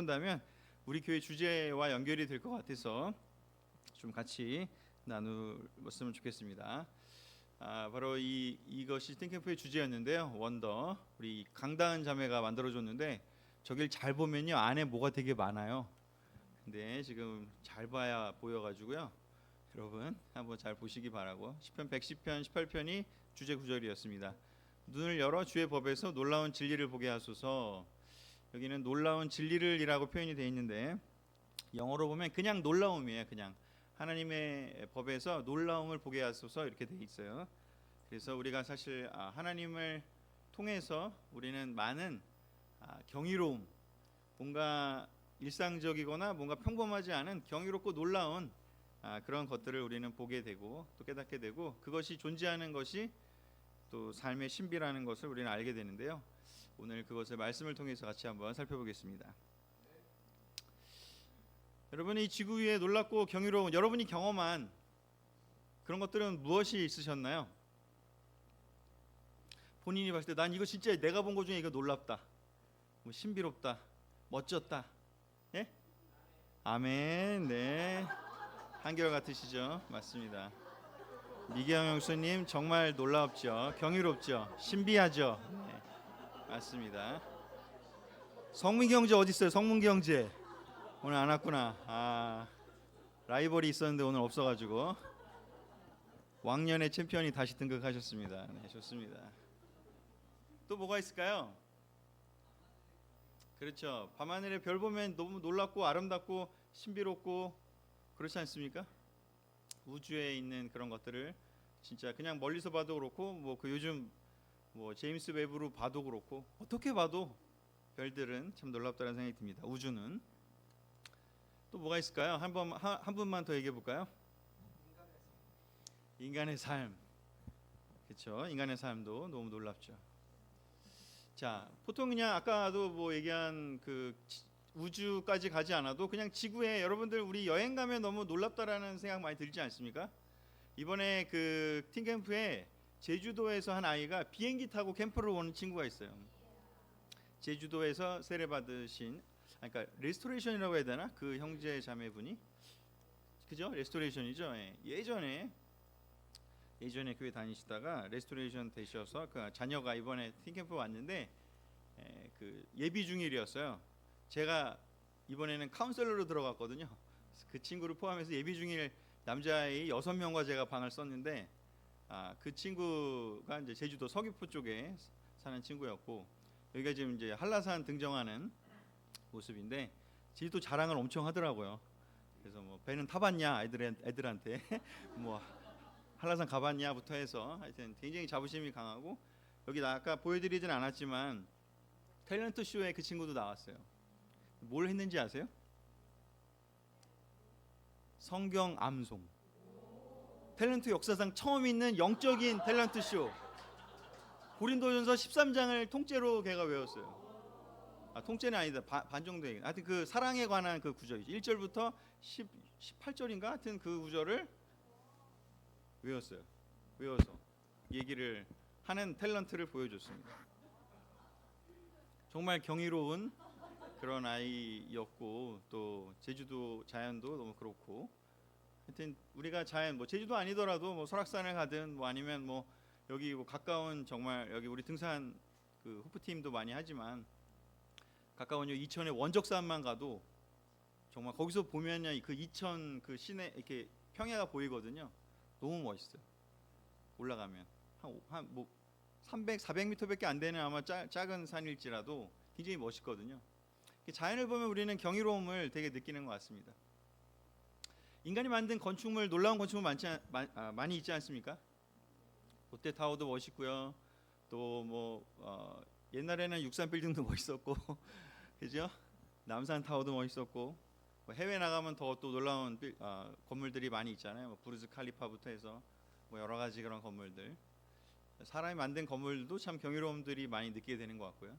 나눈다면 우리 교회 주제와 연결이 될 것 같아서 좀 같이 나누었으면 좋겠습니다. 바로 이것이 띵캠프의 주제였는데요. 원더, 우리 강다은 자매가 만들어줬는데 저길 잘 보면요 안에 뭐가 되게 많아요. 근데 지금 잘 봐야 보여가지고요. 여러분 한번 잘 보시기 바라고. 시편 110편 18편이 주제 구절이었습니다. 눈을 열어 주의 법에서 놀라운 진리를 보게 하소서. 여기는 놀라운 진리를이라고 표현이 되어 있는데 영어로 보면 그냥 놀라움이에요. 그냥 하나님의 법에서 놀라움을 보게 하소서 이렇게 되어 있어요. 그래서 우리가 사실 하나님을 통해서 우리는 많은 경이로움, 뭔가 일상적이거나 뭔가 평범하지 않은 경이롭고 놀라운 그런 것들을 우리는 보게 되고 또 깨닫게 되고, 그것이 존재하는 것이 또 삶의 신비라는 것을 우리는 알게 되는데요. 오늘 그것을 말씀을 통해서 같이 한번 살펴보겠습니다. 여러분이 지구 위에 놀랍고 경이로운 여러분이 경험한 그런 것들은 무엇이 있으셨나요? 본인이 봤을 때 난 이거 진짜 내가 본 것 중에 이거 놀랍다, 뭐 신비롭다, 멋졌다. 예? 아멘. 네. 한결같으시죠? 맞습니다. 미경 형수님 정말 놀랍죠? 경이롭죠? 신비하죠? 네. 맞습니다. 성문기 형제 어디 있어요? 성문기 형제 오늘 안 왔구나. 라이벌이 있었는데 오늘 없어가지고 왕년의 챔피언이 다시 등극하셨습니다. 네, 좋습니다. 또 뭐가 있을까요? 그렇죠. 밤하늘에 별 보면 너무 놀랍고 아름답고 신비롭고 그렇지 않습니까? 우주에 있는 그런 것들을 진짜 그냥 멀리서 봐도 그렇고 뭐 그 요즘 뭐 제임스 웹으로 봐도 그렇고 어떻게 봐도 별들은 참 놀랍다는 생각이 듭니다. 우주는. 또 뭐가 있을까요? 한 분만 더 얘기해 볼까요? 인간의 삶. 그렇죠. 인간의 삶도 너무 놀랍죠. 자, 보통 그냥 아까도 뭐 얘기한 그 우주까지 가지 않아도 그냥 지구에 여러분들 우리 여행 가면 너무 놀랍다라는 생각 많이 들지 않습니까? 이번에 그 팅캠프에 제주도에서 한 아이가 비행기 타고 캠프를 오는 친구가 있어요. 제주도에서 세례 받으신, 그러니까 레스토레이션이라고 해야 되나? 그 형제 자매분이, 그죠? 레스토레이션이죠. 예전에 교회 다니시다가 레스토레이션 되셔서 그 자녀가 이번에 팅캠프 왔는데 그 예비 중일이었어요. 제가 이번에는 카운셀러로 들어갔거든요. 그 친구를 포함해서 예비 중일 남자아이 6명과 제가 방을 썼는데 그 친구가 이제 제주도 서귀포 쪽에 사는 친구였고, 여기가 지금 이제 한라산 등정하는 모습인데 제주도 자랑을 엄청 하더라고요. 그래서 뭐 배는 타봤냐 애들한테 뭐 한라산 가봤냐부터 해서 하여튼 굉장히 자부심이 강하고, 여기 아까 보여드리진 않았지만 탤런트 쇼에 그 친구도 나왔어요. 뭘 했는지 아세요? 성경 암송. 탤런트 역사상 처음 있는 영적인 탤런트 쇼. 고린도전서 13장을 통째로 걔가 외웠어요. 통째는 아니다. 반 정도 얘기. 하여튼 그 사랑에 관한 그 구절이죠. 1절부터 18절인가 하여튼 그 구절을 외웠어요. 외워서 얘기를 하는 탤런트를 보여줬습니다. 정말 경이로운 그런 아이였고, 또 제주도 자연도 너무 그렇고, 하여튼 우리가 자연 뭐 제주도 아니더라도 뭐 설악산을 가든 뭐 아니면 뭐 여기 뭐 가까운 정말 여기 우리 등산 그 호프팀도 많이 하지만 가까운 이천의 원적산만 가도 정말 거기서 보면요 그 이천 그 시내 이렇게 평야가 보이거든요. 너무 멋있어요. 올라가면 한 뭐 300, 400m밖에 안 되는 아마 작은 산일지라도 굉장히 멋있거든요. 자연을 보면 우리는 경이로움을 되게 느끼는 것 같습니다. 인간이 만든 건축물, 놀라운 건축물 많이 있지 않습니까? 롯데타워도 멋있고요. 또 뭐 옛날에는 63빌딩도 멋있었고 그죠? 남산타워도 멋있었고, 뭐 해외 나가면 더 또 놀라운 건물들이 많이 있잖아요. 뭐 부르즈 칼리파부터 해서 뭐 여러 가지 그런 건물들, 사람이 만든 건물도 참 경이로움들이 많이 느끼게 되는 것 같고요.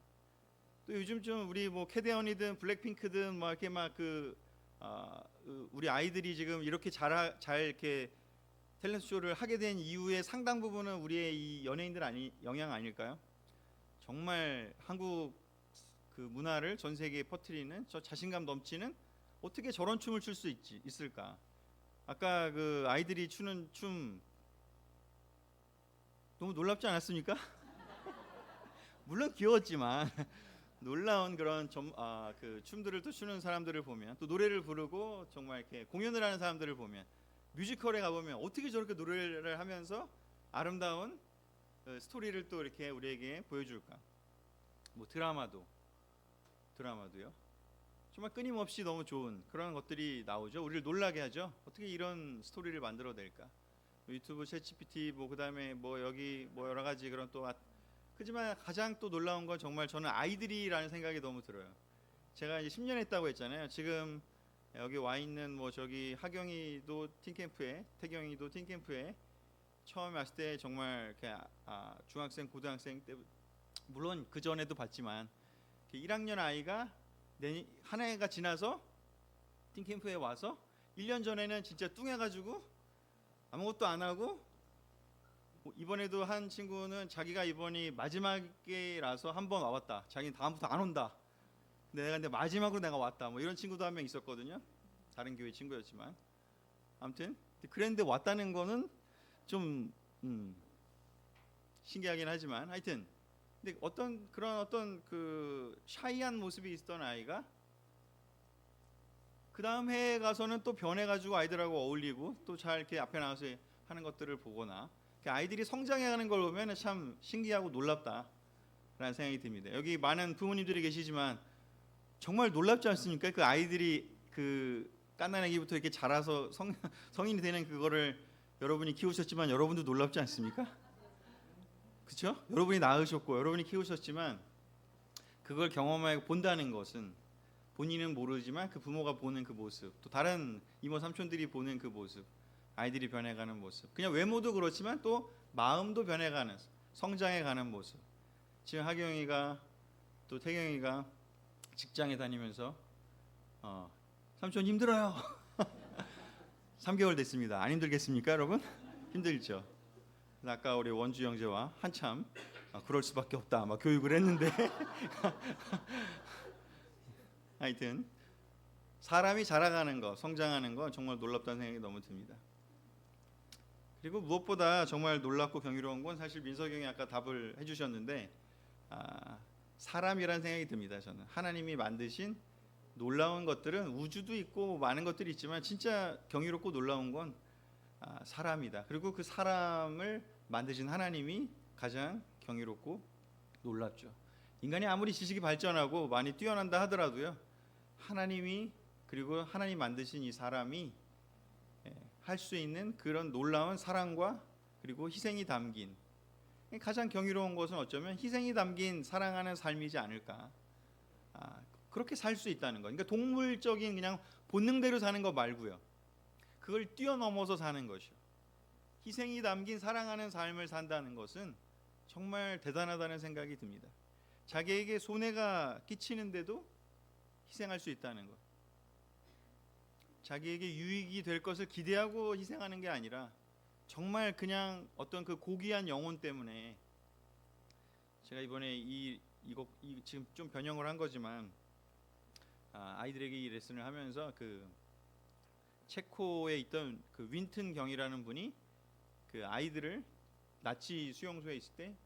또 요즘 좀 우리 뭐 캐대언이든 블랙핑크든 뭐 이렇게 막 우리 아이들이 지금 이렇게 잘 이렇게 탤런트 쇼를 하게 된 이유의 상당 부분은 우리의 이 연예인들 영향 아닐까요? 정말 한국 그 문화를 전 세계에 퍼뜨리는 저 자신감 넘치는 어떻게 저런 춤을 출 수 있을까? 아까 그 아이들이 추는 춤 너무 놀랍지 않았습니까? 물론 귀여웠지만 놀라운 그런 그 춤들을 또 추는 사람들을 보면 또 노래를 부르고 정말 이렇게 공연을 하는 사람들을 보면 뮤지컬에 가보면 어떻게 저렇게 노래를 하면서 아름다운 스토리를 또 이렇게 우리에게 보여줄까? 뭐 드라마도요. 정말 끊임없이 너무 좋은 그런 것들이 나오죠. 우리를 놀라게 하죠. 어떻게 이런 스토리를 만들어낼까? 유튜브 챗GPT 뭐 그다음에 뭐 여기 뭐 여러 가지 그런 또 그지만 가장 또 놀라운 건 정말 저는 아이들이라는 생각이 너무 들어요. 제가 이제 10년 했다고 했잖아요. 지금 여기 와 있는 뭐 저기 하경이도 팀캠프에 태경이도 팀캠프에 처음에 왔을 때 정말 이렇게 중학생 고등학생 때 물론 그 전에도 봤지만 1학년 아이가 한 해가 지나서 팀캠프에 와서 1년 전에는 진짜 뚱해가지고 아무것도 안 하고 이번에도 한 친구는 자기가 이번이 마지막이라서 한 번 와봤다. 자기는 다음부터 안 온다. 근데 마지막으로 내가 왔다. 뭐 이런 친구도 한 명 있었거든요. 다른 교회 친구였지만 아무튼 그랬는데 왔다는 거는 좀 신기하긴 하지만 하여튼 근데 어떤 그 샤이한 모습이 있던 아이가 그 다음 해에 가서는 또 변해가지고 아이들하고 어울리고 또 잘 이렇게 앞에 나와서 하는 것들을 보거나 아이들이 성장해가는 걸 보면 참 신기하고 놀랍다라는 생각이 듭니다. 여기 많은 부모님들이 계시지만 정말 놀랍지 않습니까? 그 아이들이 그 갓난아기부터 이렇게 자라서 성인이 되는 그거를 여러분이 키우셨지만 여러분도 놀랍지 않습니까? 그렇죠? 여러분이 낳으셨고 여러분이 키우셨지만 그걸 경험하고 본다는 것은 본인은 모르지만 그 부모가 보는 그 모습, 또 다른 이모 삼촌들이 보는 그 모습, 아이들이 변해가는 모습, 그냥 외모도 그렇지만 또 마음도 변해가는, 성장해가는 모습. 지금 하경이가 또 태경이가 직장에 다니면서 삼촌 힘들어요. 3개월 됐습니다. 안 힘들겠습니까, 여러분? 힘들죠. 아까 우리 원주 형제와 한참 그럴 수밖에 없다 막 교육을 했는데 하여튼 사람이 자라가는 거, 성장하는 거 정말 놀랍다는 생각이 너무 듭니다. 그리고 무엇보다 정말 놀랍고 경이로운 건 사실 민석이 형이 아까 답을 해주셨는데 사람이라는 생각이 듭니다. 저는 하나님이 만드신 놀라운 것들은 우주도 있고 많은 것들이 있지만 진짜 경이롭고 놀라운 건 사람이다. 그리고 그 사람을 만드신 하나님이 가장 경이롭고 놀랍죠. 인간이 아무리 지식이 발전하고 많이 뛰어난다 하더라도요, 하나님이 그리고 하나님 만드신 이 사람이 할 수 있는 그런 놀라운 사랑과 그리고 희생이 담긴 가장 경이로운 것은 어쩌면 희생이 담긴 사랑하는 삶이지 않을까. 그렇게 살 수 있다는 것. 그러니까 동물적인 그냥 본능대로 사는 것 말고요. 그걸 뛰어넘어서 사는 것이요. 희생이 담긴 사랑하는 삶을 산다는 것은 정말 대단하다는 생각이 듭니다. 자기에게 손해가 끼치는데도 희생할 수 있다는 것. 자기에게 유익이 될 것을 기대하고 희생하는 게 아니라 정말 그냥 어떤 그 고귀한 영혼 때문에 제가 이번에 이거 지금 좀 변형을 한 거지만 아이들에게 이 레슨을 하면서 그 체코에 있던 그 윈튼 경이라는 분이 그 아이들을 나치 수용소에 있을 때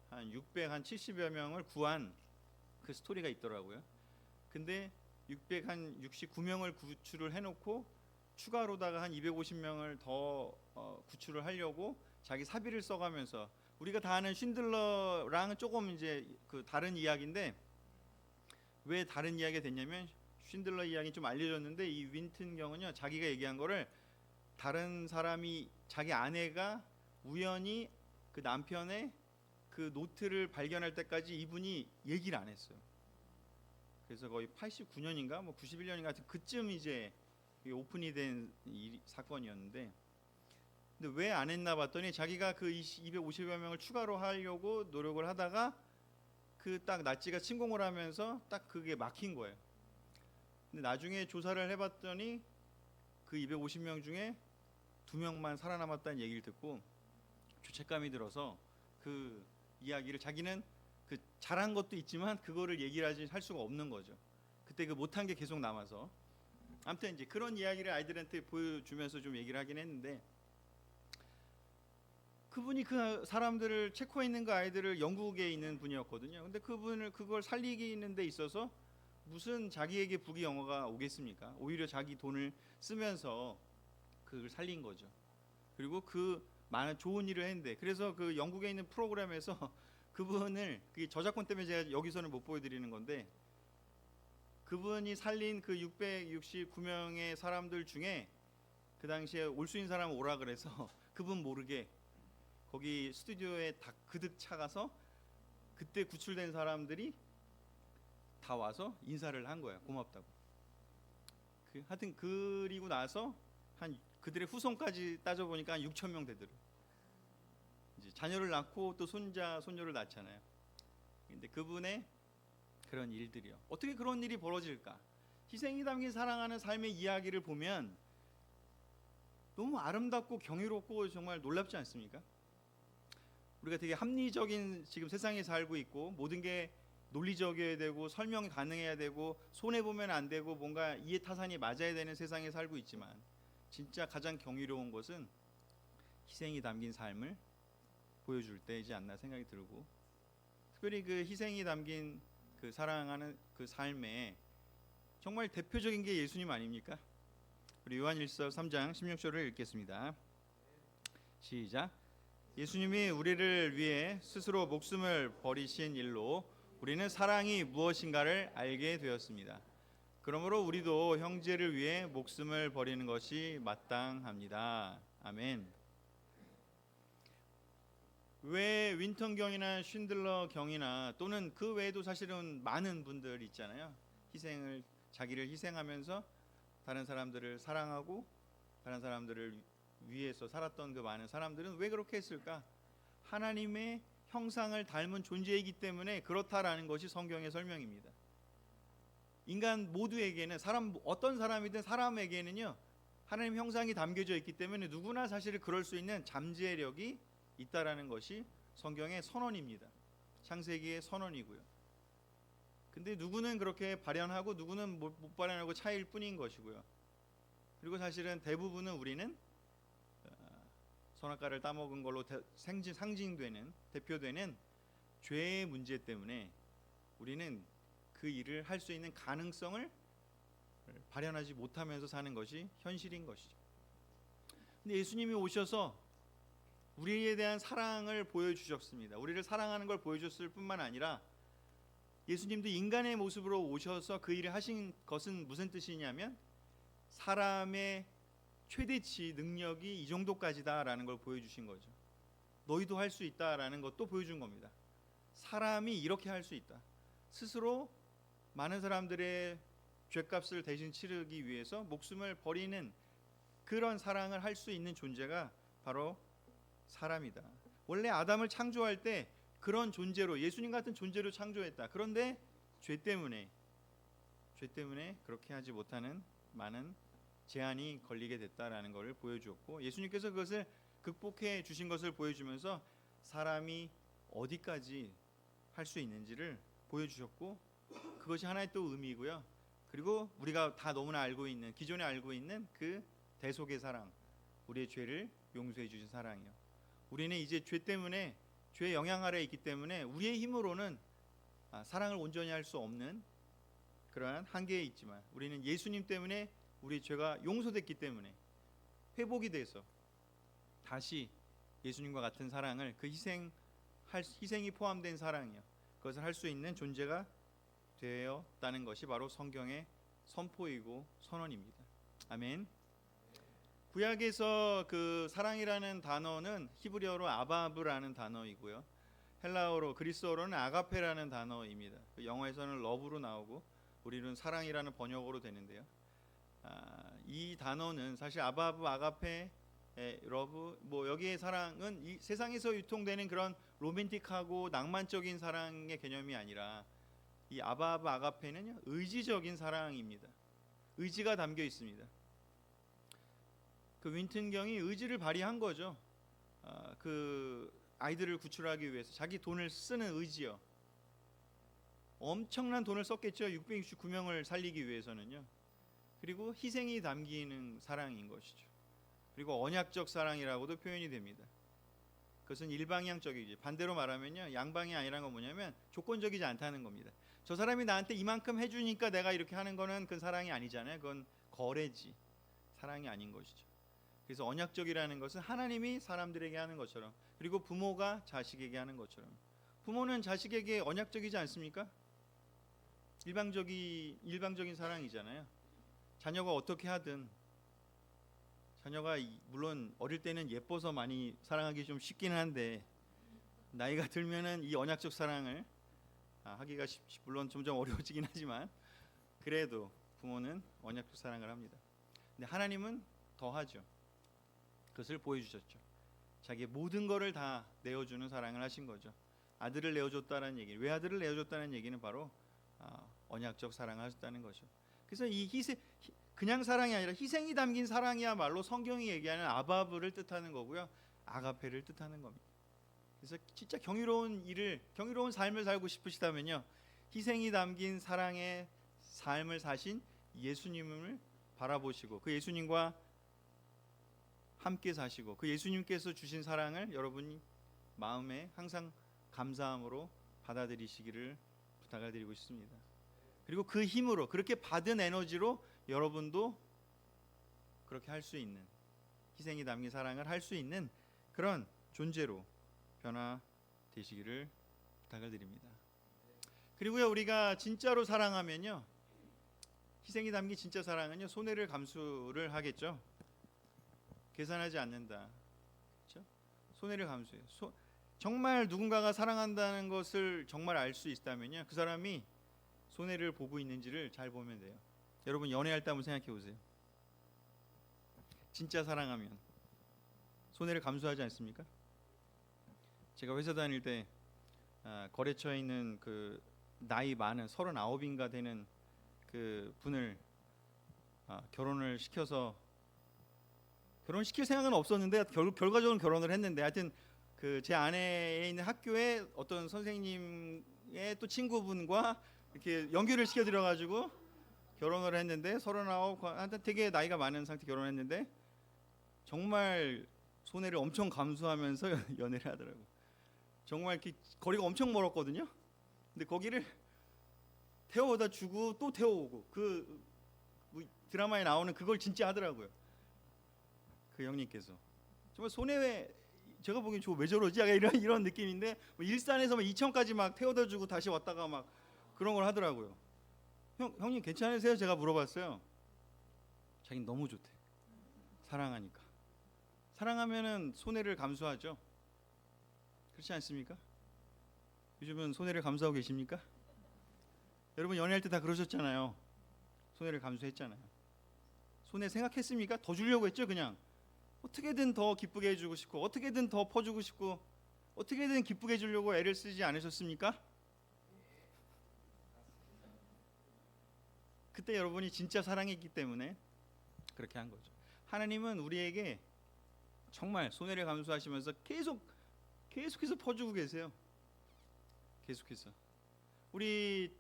한 670여 명을 구한 그 스토리가 있더라고요. 근데 669명을 구출을 해놓고 추가로다가 한 250명을 더 구출을 하려고 자기 사비를 써가면서 우리가 다 아는 쉰들러랑 조금 이제 그 다른 이야기인데 왜 다른 이야기가 됐냐면 쉰들러 이야기 좀 알려졌는데 이 윈튼 경은요 자기가 얘기한 거를 다른 사람이 자기 아내가 우연히 그 남편의 그 노트를 발견할 때까지 이분이 얘기를 안 했어요. 그래서 거의 89년인가 뭐 91년인가 같은 그쯤 이제 오픈이 된 사건이었는데 근데 왜 안 했나 봤더니 자기가 그 250여 명을 추가로 하려고 노력을 하다가 그 딱 나치가 침공을 하면서 딱 그게 막힌 거예요. 근데 나중에 조사를 해봤더니 그 250명 중에 2명만 살아남았다는 얘기를 듣고 죄책감이 들어서 그 이야기를 자기는 그 잘한 것도 있지만 그거를 얘기를 할 수가 없는 거죠. 그때 그 못한 게 계속 남아서. 아무튼 이제 그런 이야기를 아이들한테 보여주면서 좀 얘기를 하긴 했는데, 그분이 그 사람들을, 체코에 있는 그 아이들을, 영국에 있는 분이었거든요. 근데 그분을 그걸 살리는 데 있어서 무슨 자기에게 부귀 영화가 오겠습니까? 오히려 자기 돈을 쓰면서 그걸 살린 거죠. 그리고 그 많은 좋은 일을 했는데, 그래서 그 영국에 있는 프로그램에서 그분을, 그 저작권 때문에 제가 여기서는 못 보여드리는 건데, 그분이 살린 그 669명의 사람들 중에 그 당시에 올 수 있는 사람 오라 그래서 그분 모르게 거기 스튜디오에 다 그득 차가서 그때 구출된 사람들이 다 와서 인사를 한 거야. 고맙다고. 하여튼 그리고 나서 한 그들의 후손까지 따져보니까 한 6천 명 되더라고요. 이제 자녀를 낳고 또 손자 손녀를 낳잖아요. 근데 그분의 그런 일들이요. 어떻게 그런 일이 벌어질까? 희생이 담긴 사랑하는 삶의 이야기를 보면 너무 아름답고 경이롭고 정말 놀랍지 않습니까? 우리가 되게 합리적인 지금 세상에 살고 있고, 모든 게 논리적이어야 되고 설명이 가능해야 되고 손해 보면 안 되고 뭔가 이해타산이 맞아야 되는 세상에 살고 있지만, 진짜 가장 경이로운 것은 희생이 담긴 삶을 보여줄 때이지 않나 생각이 들고, 특별히 그 희생이 담긴 그 사랑하는 그 삶에 정말 대표적인 게 예수님 아닙니까? 우리 요한일서 3장 16절을 읽겠습니다. 시작. 예수님이 우리를 위해 스스로 목숨을 버리신 일로 우리는 사랑이 무엇인가를 알게 되었습니다. 그러므로 우리도 형제를 위해 목숨을 버리는 것이 마땅합니다. 아멘. 왜 윈턴 경이나 쉰들러 경이나 또는 그 외에도 사실은 많은 분들 있잖아요. 자기를 희생하면서 다른 사람들을 사랑하고 다른 사람들을 위해서 살았던 그 많은 사람들은 왜 그렇게 했을까? 하나님의 형상을 닮은 존재이기 때문에 그렇다라는 것이 성경의 설명입니다. 인간 모두에게는, 어떤 사람이든 사람에게는요, 하나님 형상이 담겨져 있기 때문에 누구나 사실 그럴 수 있는 잠재력이 있다라는 것이 성경의 선언입니다. 창세기의 선언이고요. 근데 누구는 그렇게 발현하고 누구는 못 발현하고 차이일 뿐인 것이고요. 그리고 사실은 대부분은 우리는 선악과를 따먹은 걸로 상징되는, 대표되는 죄의 문제 때문에 우리는 그 일을 할 수 있는 가능성을 발현하지 못하면서 사는 것이 현실인 것이죠. 근데 예수님이 오셔서 우리에 대한 사랑을 보여주셨습니다. 우리를 사랑하는 걸 보여줬을 뿐만 아니라 예수님도 인간의 모습으로 오셔서 그 일을 하신 것은 무슨 뜻이냐면, 사람의 최대치 능력이 이 정도까지다라는 걸 보여주신 거죠. 너희도 할 수 있다라는 것도 보여준 겁니다. 사람이 이렇게 할 수 있다. 스스로 많은 사람들의 죄값을 대신 치르기 위해서 목숨을 버리는 그런 사랑을 할 수 있는 존재가 바로 사람이다. 원래 아담을 창조할 때 그런 존재로, 예수님 같은 존재로 창조했다. 그런데 죄 때문에 그렇게 하지 못하는 많은 제한이 걸리게 됐다라는 것을 보여주었고, 예수님께서 그것을 극복해 주신 것을 보여주면서 사람이 어디까지 할 수 있는지를 보여주셨고, 그것이 하나의 또 의미이고요. 그리고 우리가 다 너무나 기존에 알고 있는 그 대속의 사랑, 우리의 죄를 용서해 주신 사랑이요. 우리는 이제 죄 때문에, 죄의 영향 아래에 있기 때문에 우리의 힘으로는 사랑을 온전히 할 수 없는 그러한 한계에 있지만, 우리는 예수님 때문에 우리 죄가 용서됐기 때문에 회복이 돼서 다시 예수님과 같은 사랑을, 그 희생이 포함된 사랑이요, 그것을 할 수 있는 존재가 되었다는 것이 바로 성경의 선포이고 선언입니다. 아멘. 구약에서 그 사랑이라는 단어는 히브리어로 아바브라는 단어이고요, 헬라어로, 그리스어로는 아가페라는 단어입니다. 영어에서는 러브로 나오고 우리는 사랑이라는 번역어로 되는데요. 이 단어는 사실 아바브, 아가페, 러브, 여기의 사랑은 이 세상에서 유통되는 그런 로맨틱하고 낭만적인 사랑의 개념이 아니라, 이 아바브, 아가페는요, 의지적인 사랑입니다. 의지가 담겨 있습니다. 그 윈튼 경이 의지를 발휘한 거죠. 그 아이들을 구출하기 위해서 자기 돈을 쓰는 의지요. 엄청난 돈을 썼겠죠. 669명을 살리기 위해서는요. 그리고 희생이 담기는 사랑인 것이죠. 그리고 언약적 사랑이라고도 표현이 됩니다. 그것은 일방향적이지. 반대로 말하면요, 양방이 아니라는 건 뭐냐면 조건적이지 않다는 겁니다. 저 사람이 나한테 이만큼 해주니까 내가 이렇게 하는 거는 그 사랑이 아니잖아요. 그건 거래지. 사랑이 아닌 것이죠. 그래서 언약적이라는 것은 하나님이 사람들에게 하는 것처럼, 그리고 부모가 자식에게 하는 것처럼. 부모는 자식에게 언약적이지 않습니까? 일방적인 사랑이잖아요. 자녀가 어떻게 하든, 자녀가 물론 어릴 때는 예뻐서 많이 사랑하기 좀 쉽기는 한데, 나이가 들면은 이 언약적 사랑을 하기가 물론 점점 어려워지긴 하지만, 그래도 부모는 언약적 사랑을 합니다. 근데 하나님은 더 하죠. 그것을 보여주셨죠. 자기의 모든 것을 다 내어주는 사랑을 하신 거죠. 아들을 내어줬다는 얘기. 왜 아들을 내어줬다는 얘기는 바로 언약적 사랑을 하셨다는 거죠. 그래서 이 그냥 사랑이 아니라 희생이 담긴 사랑이야말로 성경이 얘기하는 아바브를 뜻하는 거고요, 아가페를 뜻하는 겁니다. 그래서 진짜 경이로운 삶을 살고 싶으시다면요, 희생이 담긴 사랑의 삶을 사신 예수님을 바라보시고 그 예수님과 함께 사시고 그 예수님께서 주신 사랑을 여러분이 마음에 항상 감사함으로 받아들이시기를 부탁을 드리고 싶습니다. 그리고 그 힘으로, 그렇게 받은 에너지로 여러분도 그렇게 할 수 있는, 희생이 담긴 사랑을 할 수 있는 그런 존재로 변화되시기를 부탁을 드립니다. 그리고요, 우리가 진짜로 사랑하면요, 희생이 담긴 진짜 사랑은요, 손해를 감수를 하겠죠. 계산하지 않는다. 그렇죠? 손해를 감수해요. 정말 누군가가 사랑한다는 것을 정말 알 수 있다면요, 그 사람이 손해를 보고 있는지를 잘 보면 돼요. 여러분 연애할 때 한번 생각해 보세요. 진짜 사랑하면 손해를 감수하지 않습니까? 제가 회사 다닐 때 거래처에 있는 그 나이 많은 39인가 되는 그 분을 결혼을 시켜서, 결혼시킬 생각은 없었는데 결과적으로 결혼을 했는데, 하여튼 그 제 아내에 있는 학교에 어떤 선생님의 또 친구분과 이렇게 연결을 시켜드려 가지고 결혼을 했는데, 39, 하여튼 되게 나이가 많은 상태 결혼했는데 정말 손해를 엄청 감수하면서 연애를 하더라고. 정말 이렇게 거리가 엄청 멀었거든요. 근데 거기를 태워다 주고 또 태워오고, 그 드라마에 나오는 그걸 진짜 하더라고요. 그 형님께서 정말 손해, 제가 보기엔 저 왜 저러지? 약간 이런 느낌인데, 일산에서 막 이천까지 막 태워다 주고 다시 왔다가 막 그런 걸 하더라고요. 형님 괜찮으세요? 제가 물어봤어요. 자기는 너무 좋대. 사랑하니까. 사랑하면은 손해를 감수하죠. 그렇지 않습니까? 요즘은 손해를 감수하고 계십니까? 여러분 연애할 때 다 그러셨잖아요. 손해를 감수했잖아요. 손해 생각했습니까? 더 주려고 했죠. 그냥 어떻게든 더 기쁘게 해주고 싶고, 어떻게든 더 퍼주고 싶고, 어떻게든 기쁘게 해주려고 애를 쓰지 않으셨습니까? 그때 여러분이 진짜 사랑했기 때문에 그렇게 한 거죠. 하나님은 우리에게 정말 손해를 감수하시면서 계속해서 퍼주고 계세요. 계속해서.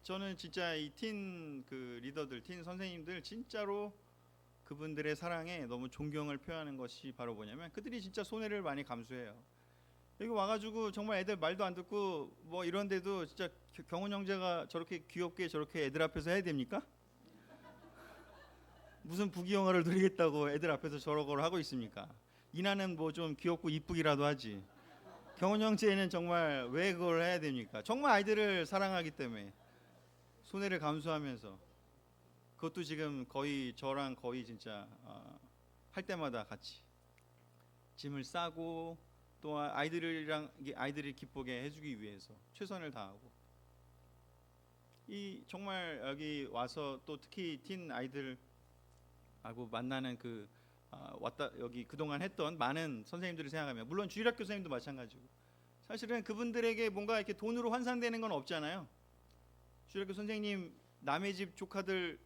저는 진짜 이 틴 리더들, 틴 선생님들 진짜로 그분들의 사랑에 너무 존경을 표하는 것이 바로 뭐냐면, 그들이 진짜 손해를 많이 감수해요. 여기 와가지고 정말 애들 말도 안 듣고 뭐 이런데도 진짜 경훈 형제가 저렇게 귀엽게 저렇게 애들 앞에서 해야 됩니까? 무슨 부귀영화를 누리겠다고 애들 앞에서 저런 걸 하고 있습니까? 이나는 뭐 좀 귀엽고 이쁘기라도 하지. 경훈 형제는 정말 왜 그걸 해야 됩니까? 정말 아이들을 사랑하기 때문에 손해를 감수하면서, 그것도 지금 거의 저랑 거의 진짜 할 때마다 같이 짐을 싸고, 또 아이들이 기쁘게 해주기 위해서 최선을 다하고, 이 정말 여기 와서 또 특히 틴 아이들하고 만나는 왔다 여기 그동안 했던 많은 선생님들을 생각하면, 물론 주일학교 선생님도 마찬가지고, 사실은 그분들에게 뭔가 이렇게 돈으로 환산되는 건 없잖아요. 주일학교 선생님 남의 집 조카들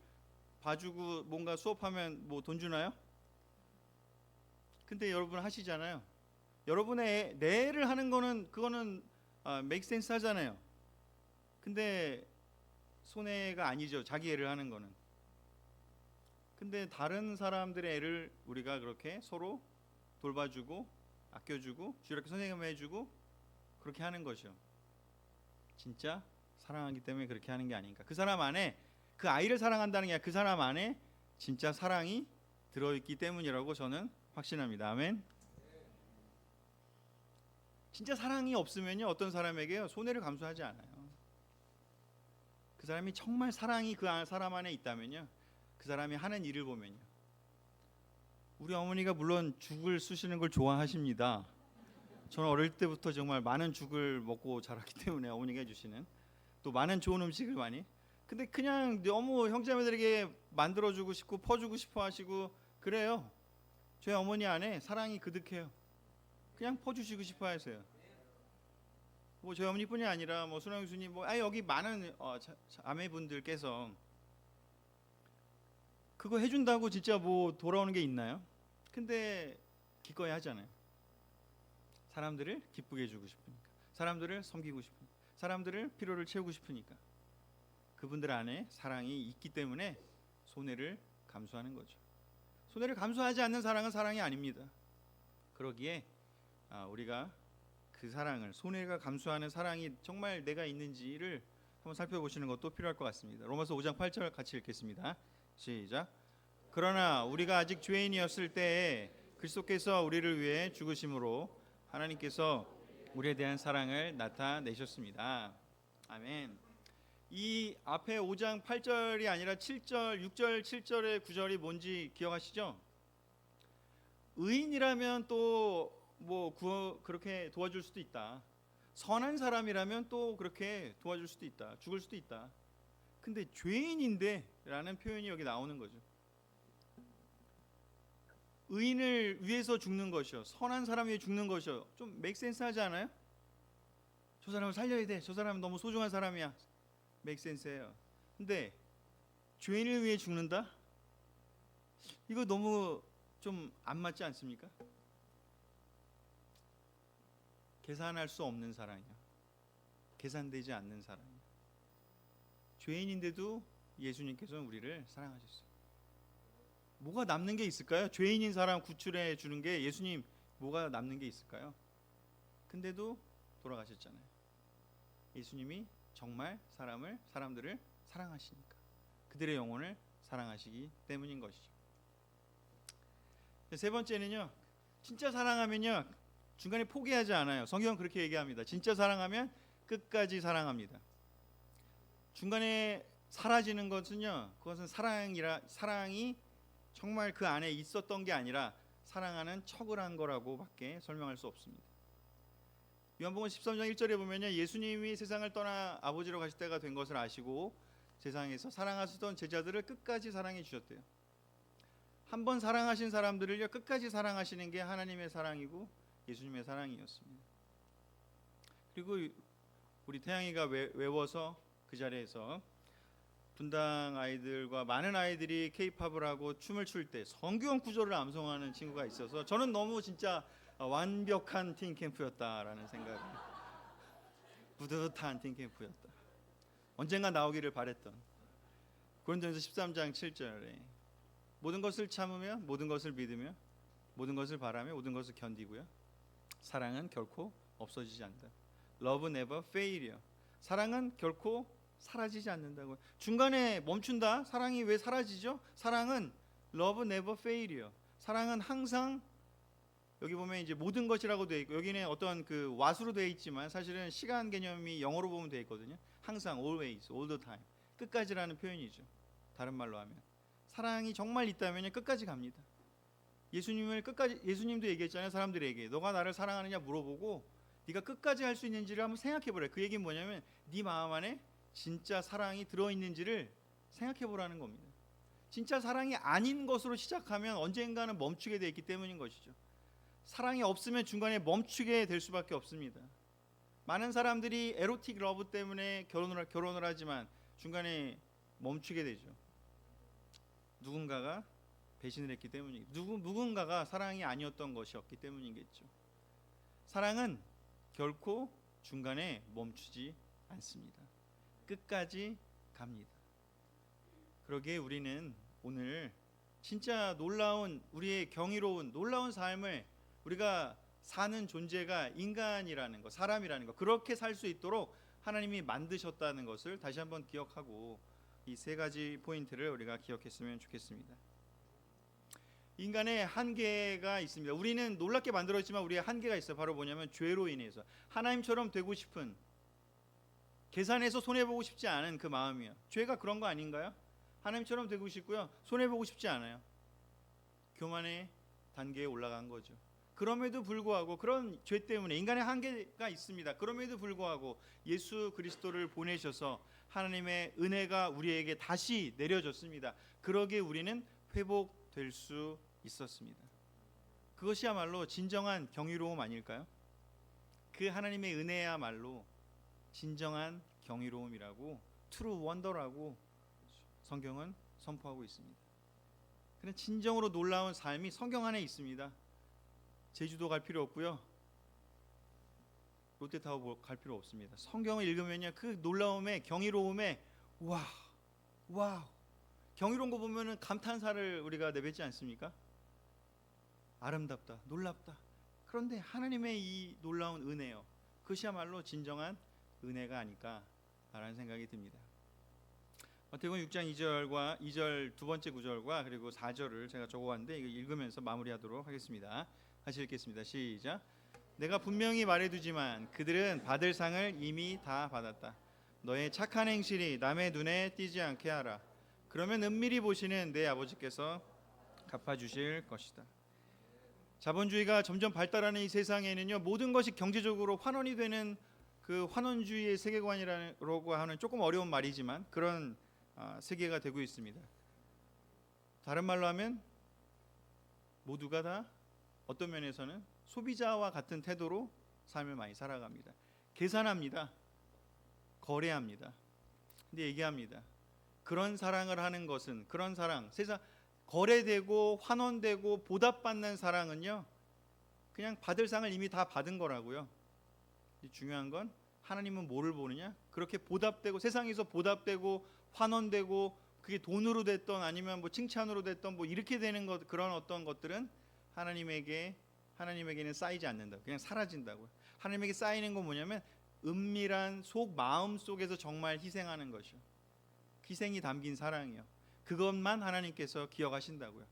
봐주고 뭔가 수업하면 뭐 돈 주나요? 근데 여러분 하시잖아요. 여러분의 내 애를 하는 거는 그거는 make sense 하잖아요. 근데 손해가 아니죠. 자기 애를 하는 거는. 근데 다른 사람들의 애를 우리가 그렇게 서로 돌봐주고 아껴주고 주일학교 선생님 해주고 그렇게 하는 것이요. 진짜 사랑하기 때문에 그렇게 하는 게 아닌가. 그 사람 안에 그 아이를 사랑한다는 게 아니라 그 사람 안에 진짜 사랑이 들어있기 때문이라고 저는 확신합니다. 아멘. 진짜 사랑이 없으면요 어떤 사람에게요 손해를 감수하지 않아요. 그 사람이 정말 사랑이 그 사람 안에 있다면요 그 사람이 하는 일을 보면요 우리 어머니가 물론 죽을 쓰시는 걸 좋아하십니다. 저는 어릴 때부터 정말 많은 죽을 먹고 자랐기 때문에 어머니가 해주시는 또 많은 좋은 음식을 많이 근데 그냥 너무 형제자매들에게 만들어주고 싶고 퍼주고 싶어 하시고 그래요. 저희 어머니 안에 사랑이 그득해요. 그냥 퍼주시고 싶어 하세요. 뭐 저희 어머니뿐이 아니라 뭐 순영 교수님 뭐 여기 많은 자매분들께서 그거 해준다고 진짜 뭐 돌아오는 게 있나요? 근데 기꺼이 하잖아요. 사람들을 기쁘게 해주고 싶으니까, 사람들을 섬기고 싶으니까, 사람들을 필요를 채우고 싶으니까 그분들 안에 사랑이 있기 때문에 손해를 감수하는 거죠. 손해를 감수하지 않는 사랑은 사랑이 아닙니다. 그러기에 우리가 그 사랑을 손해가 감수하는 사랑이 정말 내가 있는지를 한번 살펴보시는 것도 필요할 것 같습니다. 로마서 5장 8절 같이 읽겠습니다. 시작. 그러나 우리가 아직 죄인이었을 때에 그리스도께서 우리를 위해 죽으심으로 하나님께서 우리에 대한 사랑을 나타내셨습니다. 아멘. 이 앞에 5장 8절이 아니라 7절, 6절, 7절의 9절이 뭔지 기억하시죠? 의인이라면 또 뭐 그렇게 도와줄 수도 있다. 선한 사람이라면 또 그렇게 도와줄 수도 있다. 죽을 수도 있다. 근데 죄인인데 라는 표현이 여기 나오는 거죠. 의인을 위해서 죽는 것이요, 선한 사람 위해 죽는 것이요, 좀 make sense 하지 않아요? 저 사람을 살려야 돼. 저 사람은 너무 소중한 사람이야. make sense예요. 근데 죄인을 위해 죽는다? 이거 너무 좀 안 맞지 않습니까? 계산할 수 없는 사랑이요. 계산되지 않는 사랑이요. 죄인인데도 예수님께서는 우리를 사랑하셨어요. 뭐가 남는 게 있을까요? 죄인인 사람 구출해 주는 게 예수님 뭐가 남는 게 있을까요? 근데도 돌아가셨잖아요. 예수님이 정말 사람들을 사랑하시니까, 그들의 영혼을 사랑하시기 때문인 것이죠. 세 번째는요, 진짜 사랑하면요 중간에 포기하지 않아요. 성경은 그렇게 얘기합니다. 진짜 사랑하면 끝까지 사랑합니다. 중간에 사라지는 것은요, 그것은 사랑이 정말 그 안에 있었던 게 아니라 사랑하는 척을 한 거라고밖에 설명할 수 없습니다. 요한복음 13장 1절에 보면요, 예수님이 세상을 떠나 아버지로 가실 때가 된 것을 아시고 세상에서 사랑하시던 제자들을 끝까지 사랑해 주셨대요. 한 번 사랑하신 사람들을요 끝까지 사랑하시는 게 하나님의 사랑이고 예수님의 사랑이었습니다. 그리고 우리 태양이가 외워서 그 자리에서 분당 아이들과 많은 아이들이 K-팝을 하고 춤을 출 때 성경 구절을 암송하는 친구가 있어서 저는 너무 진짜 완벽한 팀캠프였다라는 생각이, 뿌듯한 팀캠프였다. 언젠가 나오기를 바랬던 고린도전서 13장 7절에 모든 것을 참으며 모든 것을 믿으며 모든 것을 바라며 모든 것을 견디고요, 사랑은 결코 없어지지 않는다. Love never fail이요. 사랑은 결코 사라지지 않는다고. 중간에 멈춘다. 사랑이 왜 사라지죠? 사랑은 love never fail이요. 사랑은 항상, 여기 보면 이제 모든 것이라고 되어 있고 여기는 어떤 그 와수로 되어 있지만 사실은 시간 개념이 영어로 보면 되어 있거든요. 항상, always, all the time, 끝까지라는 표현이죠. 다른 말로 하면 사랑이 정말 있다면 끝까지 갑니다. 예수님도 얘기했잖아요. 사람들에게 너가 나를 사랑하느냐 물어보고 네가 끝까지 할 수 있는지를 한번 생각해보래. 그 얘기는 뭐냐면 네 마음 안에 진짜 사랑이 들어있는지를 생각해보라는 겁니다. 진짜 사랑이 아닌 것으로 시작하면 언젠가는 멈추게 되어 있기 때문인 것이죠. 사랑이 없으면 중간에 멈추게 될 수밖에 없습니다. 많은 사람들이 에로틱 러브 때문에 결혼을 하지만 중간에 멈추게 되죠. 누군가가 배신을 했기 때문이고 누군가가 사랑이 아니었던 것이었기 때문이겠죠. 사랑은 결코 중간에 멈추지 않습니다. 끝까지 갑니다. 그러기에 우리는 오늘 진짜 놀라운, 우리의 경이로운 놀라운 삶을 우리가 사는 존재가 인간이라는 것, 사람이라는 것, 그렇게 살 수 있도록 하나님이 만드셨다는 것을 다시 한번 기억하고 이 세 가지 포인트를 우리가 기억했으면 좋겠습니다. 인간의 한계가 있습니다. 우리는 놀랍게 만들어졌지만 우리의 한계가 있어요. 바로 뭐냐면 죄로 인해서 하나님처럼 되고 싶은, 계산해서 손해보고 싶지 않은 그 마음이요. 죄가 그런 거 아닌가요? 하나님처럼 되고 싶고요, 손해보고 싶지 않아요. 교만의 단계에 올라간 거죠. 그럼에도 불구하고 그런 죄 때문에 인간의 한계가 있습니다. 그럼에도 불구하고 예수 그리스도를 보내셔서 하나님의 은혜가 우리에게 다시 내려졌습니다. 그러기에 우리는 회복될 수 있었습니다. 그것이야말로 진정한 경이로움 아닐까요? 그 하나님의 은혜야말로 진정한 경이로움이라고, 트루 원더라고 성경은 선포하고 있습니다. 그런 진정으로 놀라운 삶이 성경 안에 있습니다. 제주도 갈 필요 없고요, 롯데타워 갈 필요 없습니다. 성경을 읽으면요, 그 놀라움에, 경이로움에 와우, 경이로운 거 보면은 감탄사를 우리가 내뱉지 않습니까? 아름답다, 놀랍다. 그런데 하나님의 이 놀라운 은혜요, 그것이야말로 진정한 은혜가 아닐까라는 생각이 듭니다. 마태복음 6장 2절과 2절 두 번째 구절과 그리고 4절을 제가 적어왔는데 이거 읽으면서 마무리하도록 하겠습니다. 같이 읽겠습니다. 시작. 내가 분명히 말해두지만 그들은 받을 상을 이미 다 받았다. 너의 착한 행실이 남의 눈에 띄지 않게 하라. 그러면 은밀히 보시는 내 아버지께서 갚아주실 것이다. 자본주의가 점점 발달하는 이 세상에는요, 모든 것이 경제적으로 환원이 되는 그 환원주의의 세계관이라고 하는 조금 어려운 말이지만 그런 세계가 되고 있습니다. 다른 말로 하면 모두가 다 어떤 면에서는 소비자와 같은 태도로 삶을 많이 살아갑니다. 계산합니다. 거래합니다. 근데 얘기합니다. 그런 사랑을 하는 것은, 그런 사랑, 세상 거래되고 환원되고 보답받는 사랑은요, 그냥 받을 상을 이미 다 받은 거라고요. 중요한 건 하나님은 뭐를 보느냐? 그렇게 보답되고, 세상에서 보답되고 환원되고, 그게 돈으로 됐던 아니면 뭐 칭찬으로 됐던 뭐 이렇게 되는 것, 그런 어떤 것들은 하나님에게는 쌓이지 않는다. 그냥 사라진다고요. 하나님에게 쌓이는 건 뭐냐면 은밀한 속 마음 속에서 정말 희생하는 것이요, 희생이 담긴 사랑이요, 그것만 하나님께서 기억하신다고요.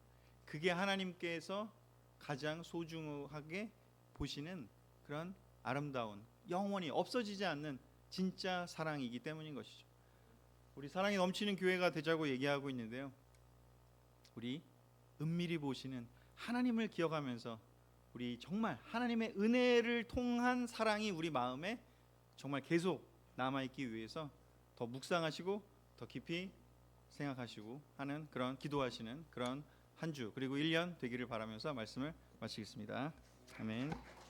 그게 하나님께서 가장 소중하게 보시는 그런 아름다운, 영원히 없어지지 않는 진짜 사랑이기 때문인 것이죠. 우리 사랑이 넘치는 교회가 되자고 얘기하고 있는데요, 우리 은밀히 보시는 하나님을 기억하면서 우리 정말 하나님의 은혜를 통한 사랑이 우리 마음에 정말 계속 남아있기 위해서 더 묵상하시고 더 깊이 생각하시고 하는 그런, 기도하시는 그런 한 주 그리고 1년 되기를 바라면서 말씀을 마치겠습니다. 아멘.